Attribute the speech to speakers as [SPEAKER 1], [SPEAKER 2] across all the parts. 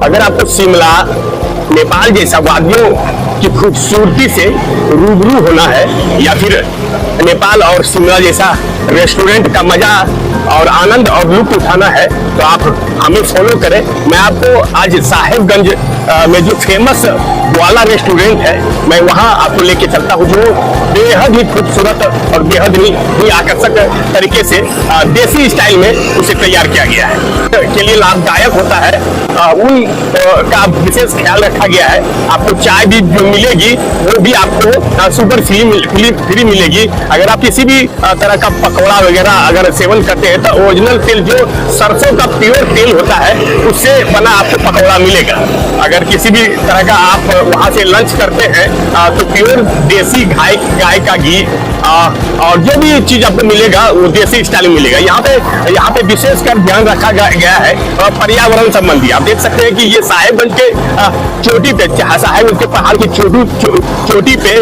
[SPEAKER 1] अगर आपको शिमला नेपाल जैसा वादियों की खूबसूरती से रूबरू होना है या फिर नेपाल और शिमला जैसा रेस्टोरेंट का मजा और आनंद और लुत्फ उठाना है तो आप हमें फॉलो करें। मैं आपको आज साहिबगंज में जो फेमस ग्वाला रेस्टोरेंट है मैं वहां आपको लेके चलता हूं, जो बेहद ही खूबसूरत और बेहद ही आकर्षक तरीके से देसी स्टाइल में उसे तैयार किया गया है, के लिए लाभदायक होता है। उन का विशेष ख्याल रखा गया है। आपको चाय भी जो मिलेगी वो भी आपको सुगर फ्री मिलेगी। अगर आप किसी भी तरह का पकौड़ा वगैरह अगर सेवन करते हैं तो ओरिजिनल तेल जो सरसों का प्योर तेल होता है उससे बना आपको पकौड़ा मिलेगा। अगर किसी भी तरह का आप वहां से लंच करते हैं तो प्योर देसी गाय का घी और जो भी चीज आपको मिलेगा वो देसी स्टाइल में मिलेगा। यहाँ पे विशेषकर ध्यान रखा गया है पर्यावरण संबंधी। आप देख सकते हैं कि ये साहिबगंज के चोटी पे, साहिबगंज के पहाड़ की चोटी पे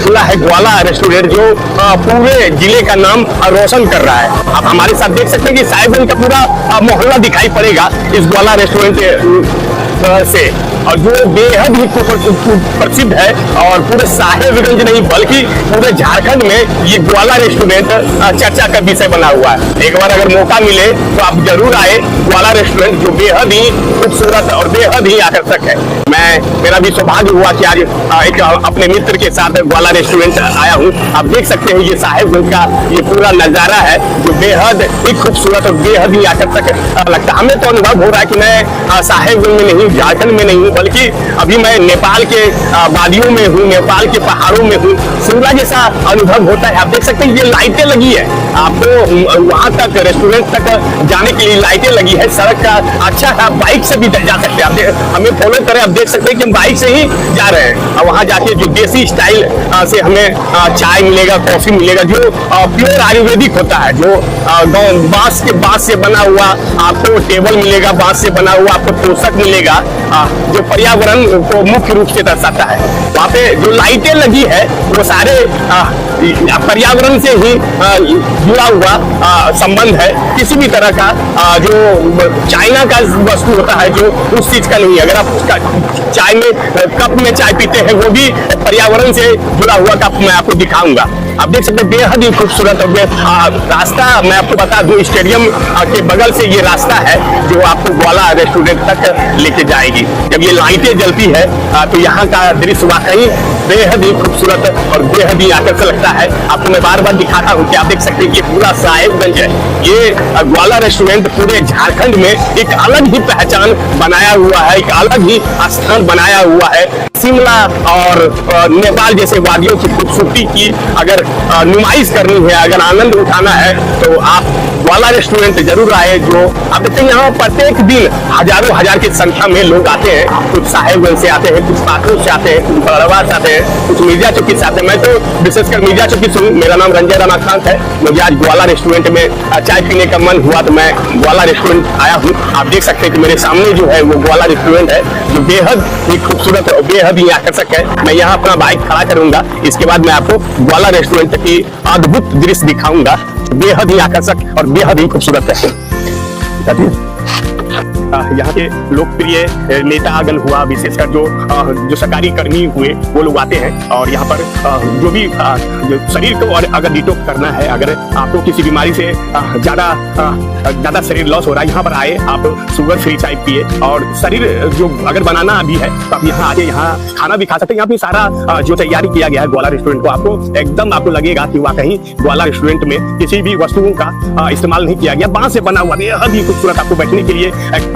[SPEAKER 1] खुला है ग्वाला रेस्टोरेंट, जो पूरे जिले का नाम रोशन कर रहा है। आप हमारे साथ देख सकते हैं कि साहिबगंज का पूरा मोहल्ला दिखाई पड़ेगा इस ग्वाला रेस्टोरेंट से, और जो बेहद ही प्रसिद्ध है और पूरे साहिबगंज नहीं बल्कि पूरे झारखंड में ये ग्वाला रेस्टोरेंट चर्चा का विषय बना हुआ है। एक बार अगर मौका मिले तो आप जरूर आए ग्वाला रेस्टोरेंट, जो बेहद ही खूबसूरत और बेहद ही आकर्षक है। मेरा भी सौभाग्य हुआ कि आज एक अपने मित्र के साथ ग्वाला रेस्टोरेंट आया हूँ। आप देख सकते हैं ये साहिबगंज का ये पूरा नजारा है जो बेहद ही खूबसूरत और बेहद ही आकर्षक लगता है। हमें तो अनुभव हो रहा है कि मैं साहिबगंज में नहीं, झारखंड में नहीं, बल्कि अभी मैं नेपाल के वादियों में हूँ, नेपाल के पहाड़ों में हूँ। शिमला जैसा अनुभव होता है। आप देख सकते हैं ये लाइटें लगी है, आपको वहां तक रेस्टोरेंट तक जाने के लिए लाइटें लगी है। सड़क का अच्छा है, आप बाइक से भी जा सकते हैं। आप हमें फॉलो करें, आप देख सकते हैं कि हम बाइक से ही जा रहे हैं। और वहां जाके जो देसी स्टाइल से हमें चाय मिलेगा, कॉफी मिलेगा, जो प्योर आयुर्वेदिक होता है, जो बांस से बना हुआ आपको टेबल मिलेगा, बांस से बना हुआ आपको तोशक मिलेगा, जो पर्यावरण को मुख्य रूप से दर्शाता है। वहाँ पे जो लाइटें लगी है वो सारे पर्यावरण से ही जुड़ा हुआ संबंध है। किसी भी तरह का जो चाइना का वस्तु होता है जो उस चीज का नहीं है। अगर आप चाय में कप में चाय पीते हैं वो भी पर्यावरण से जुड़ा हुआ कप मैं आपको दिखाऊंगा। आप देख सकते हैं बेहद ही खूबसूरत रास्ता मैं आपको बता दूं, स्टेडियम के बगल से ये रास्ता है जो आपको ग्वाला रेस्टोरेंट तक लेके जाएगी। जब ये लाइटें जलती है तो यहाँ का दृश्य वाकई बेहद ही खूबसूरत और बेहद ही आकर्षक लगता है। आपको मैं बार बार दिखाता हूँ कि आप देख सकते हैं कि पूरा साहिबगंज है। ये ग्वाला रेस्टोरेंट पूरे झारखंड में एक अलग ही पहचान बनाया हुआ है, एक अलग ही स्थान बनाया हुआ है। शिमला और नेपाल जैसे वादियों की खूबसूरती की अगर नुमाइश करनी है, अगर आनंद उठाना है तो आप ग्वाला रेस्टोरेंट जरूर आए। जो आप देखते हैं यहाँ प्रत्येक दिन हजारों हजार की संख्या में लोग आते हैं। कुछ साहिबगंज से आते हैं, कुछ पाकुड़ से आते हैं, कुछ बड़वार से आते हैं, कुछ मिर्जा चौकी से आते हैं। मैं तो विशेषकर मिर्जा चौकी से हूँ। मेरा नाम रंजय रमाकांत है। मुझे आज ग्वाला रेस्टोरेंट में चाय पीने का मन हुआ तो मैं ग्वाला रेस्टोरेंट आया हूँ। आप देख सकते हैं कि मेरे सामने जो है वो ग्वाला रेस्टोरेंट है जो बेहद ही खूबसूरत और बेहद ही आकर्षक है। मैं यहाँ अपना बाइक खड़ा करूंगा, इसके बाद मैं आपको ग्वाला रेस्टोरेंट की अद्भुत दृश्य दिखाऊंगा, बेहद ही आकर्षक और बेहद ही खूबसूरत है। यहाँ के लोकप्रिय नेतागण हुआ, विशेषकर जो सरकारी कर्मी हुए वो लोग आते हैं और यहाँ पर जो भी जो शरीर को और अगर डिटॉक्स करना है, अगर आपको किसी बीमारी से ज्यादा शरीर लॉस हो रहा है, यहाँ पर आए, आप शुगर फ्री चाय पिए और शरीर जो अगर बनाना भी है तो आप यहाँ आके यहाँ खाना भी खा सकते हैं। यहाँ भी सारा जो तैयारी किया गया है ग्वाला रेस्टोरेंट को, आपको एकदम आपको लगेगा कि वाकई ग्वाला रेस्टोरेंट में किसी भी वस्तुओं का इस्तेमाल नहीं किया गया। बांस से बना हुआ बेहद ही खूबसूरत आपको बैठने के लिए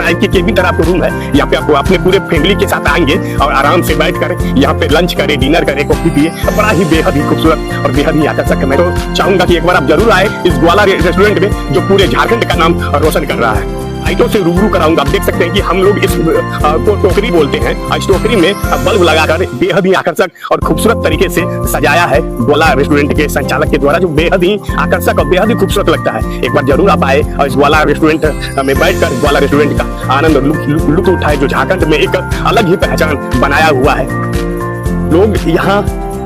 [SPEAKER 1] की केबिन तरह आपको रूम है। यहाँ पे आपको अपने पूरे फैमिली के साथ आएंगे और आराम से बैठ कर यहाँ पे लंच करें, डिनर करें, कॉफी पिए। बड़ा ही बेहद ही खूबसूरत और बेहद ही आकर्षक है। मैं तो चाहूंगा कि एक बार आप जरूर आए इस ग्वाला रेस्टोरेंट में जो पूरे झारखंड का नाम रोशन कर रहा है। लाइटों से रूबरू कराऊंगा। आप देख सकते हैं कि हम लोग इस को टोकरी बोलते हैं। इस टोकरी में बल्ब लगाकर बेहद ही आकर्षक और खूबसूरत तरीके से सजाया है ग्वाला रेस्टोरेंट के संचालक के द्वारा, जो बेहद ही आकर्षक और बेहद ही खूबसूरत लगता है। एक बार जरूर आप आए और इस ग्वाला रेस्टोरेंट में बैठकर ग्वाला रेस्टोरेंट का आनंद और लुत्फ उठाए, जो झारखंड में एक अलग ही पहचान बनाया हुआ है। लोग यहाँ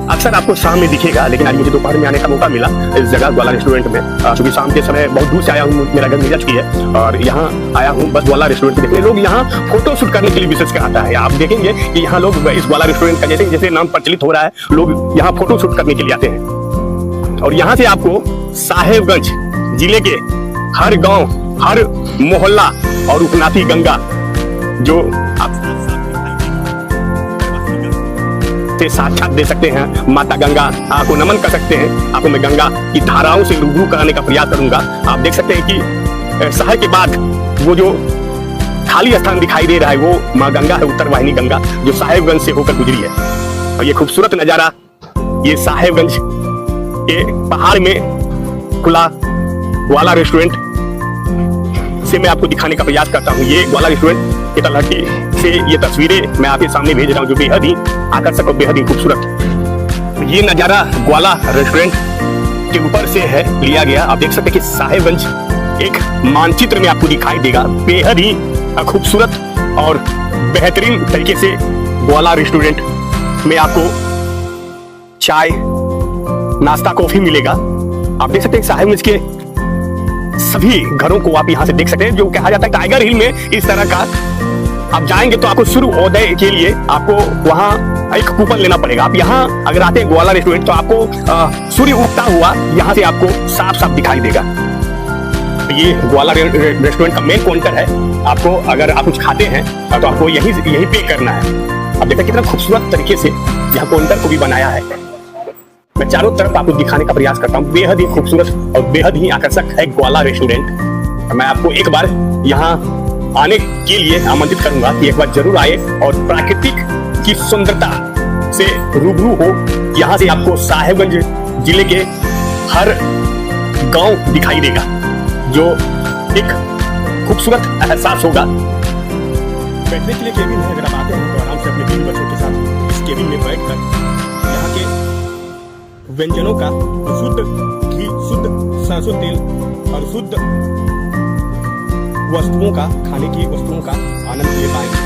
[SPEAKER 1] अक्सर आपको शाम में दिखेगा, लेकिन आज मुझे दोपहर में आने का मौका मिला इस जगह ग्वाला रेस्टोरेंट में। चूंकि शाम के समय बहुत दूर से आया हूँ, मेरा घर मिर्जाच की है और यहाँ आया हूँ बस ग्वाला रेस्टोरेंट देखने। लोग यहाँ फोटो शूट करने के लिए विशेष कर आता है। आप देखेंगे कि यहाँ लोग इस ग्वाला रेस्टोरेंट का जैसे जैसे नाम प्रचलित हो रहा है, लोग यहाँ फोटो शूट करने के लिए आते हैं। और यहाँ से आपको साहेबगंज जिले के हर गांव, हर मोहल्ला और उपनाथी गंगा जो आप से साक्षात दे सकते हैं, माता गंगा आपको नमन कर सकते हैं। आपको मैं गंगा की धाराओं से रूबरू कराने का प्रयास करूंगा। आप देख सकते हैं कि शहर के बाद वो जो खाली स्थान दिखाई दे रहा है वो माँ गंगा है, उत्तर वाहिनी गंगा, जो साहेबगंज से होकर गुजरी है। और ये खूबसूरत नजारा ये साहेबगंज के पहाड़ में खुला ग्वाला रेस्टोरेंट से मैं आपको दिखाने का प्रयास करता हूँ। ये ग्वाला रेस्टोरेंट की तरह की से ये तस्वीरें मैं आपके सामने भेज रहा हूँ, जो बेहद ही आकर्षक और बेहद ही खूबसूरत। ये नजारा ग्वाला रेस्टोरेंट के ऊपर से है लिया गया। आप देख सकते हैं कि साहेबगंज एक मानचित्र में आपको दिखाई देगा। बेहद ही खूबसूरत और बेहतरीन तरीके से ग्वाला रेस्टोरेंट में आपको चाय, नाश्ता, कॉफी मिलेगा। आप देख सकते हैं साहेबगंज के सभी घरों को आप यहाँ से देख सकते हैं। जो कहा जाता है टाइगर हिल में इस तरह का आप जाएंगे तो आपको सूर्योदय के लिए आपको वहाँ एक कूपन लेना पड़ेगा। आप यहाँ अगर आते हैं ग्वाला रेस्टोरेंट तो आपको सूर्य उगता हुआ यहाँ से आपको साफ साफ दिखाई देगा। ये ग्वाला रेस्टोरेंट का मेन काउंटर है। आपको अगर आप कुछ खाते हैं तो आपको यही पे करना है। आप देखते हैं कितना खूबसूरत तरीके से यहाँ काउंटर को भी बनाया है। मैं चारों तरफ आपको दिखाने का प्रयास करता हूँ। बेहद ही खूबसूरत और बेहद ही आकर्षक है ग्वाला रेस्टोरेंट। मैं आपको एक बार यहाँ आने के लिए आमंत्रित करूंगा कि एक बार जरूर आए और प्राकृतिक की सुंदरता से रूबरू हो। यहाँ से आपको साहेबगंज जिले के हर गांव दिखाई देगा, जो एक खूबसूरत एहसास होगा। बैठने के लिए केबिन है। अगर आप आते हैं तो आराम से अपने बीवी बच्चों के साथ इस केबिन में बैठकर यहाँ के व्यंजनों का शुद्ध घी, शुद्ध सरसों तेल और शुद्ध वस्तुओं का, खाने की वस्तुओं का आनंद ले पाएंगे।